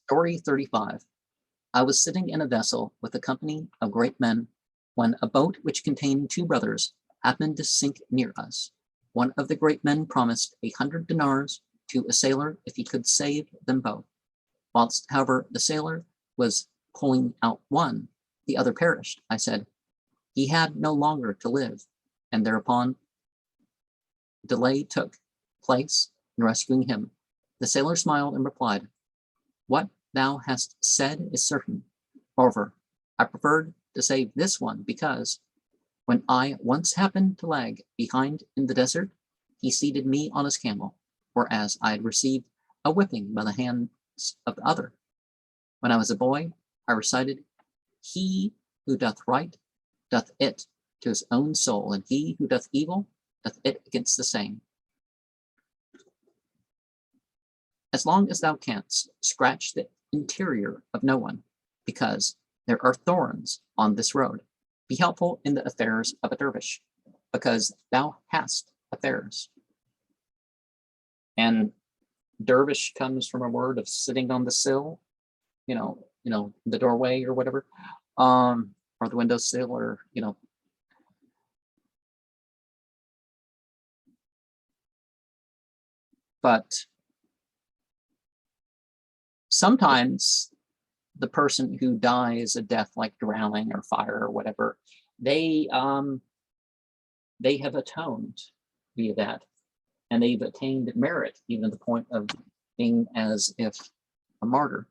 Story 35. I was sitting in a vessel with a company of great men when a boat which contained two brothers happened to sink near us. One of the great men promised 100 dinars to a sailor if he could save them both. Whilst, however, the sailor was pulling out one, the other perished. I said, he had no longer to live, and thereupon delay took place in rescuing him. The sailor smiled and replied, what thou hast said is certain. However, I preferred to save this one because, when I once happened to lag behind in the desert, he seated me on his camel, whereas I had received a whipping by the hands of the other. When I was a boy, I recited, he who doth right doth it to his own soul, and he who doth evil doth it against the same. As long as thou canst scratch the interior of no one, because there are thorns on this road, be helpful in the affairs of a dervish, because thou hast affairs. And dervish comes from a word of sitting on the sill, the doorway or whatever, or the windowsill, or but sometimes the person who dies a death like drowning or fire or whatever, they have atoned via that, and they've attained merit, even to the point of being as if a martyr.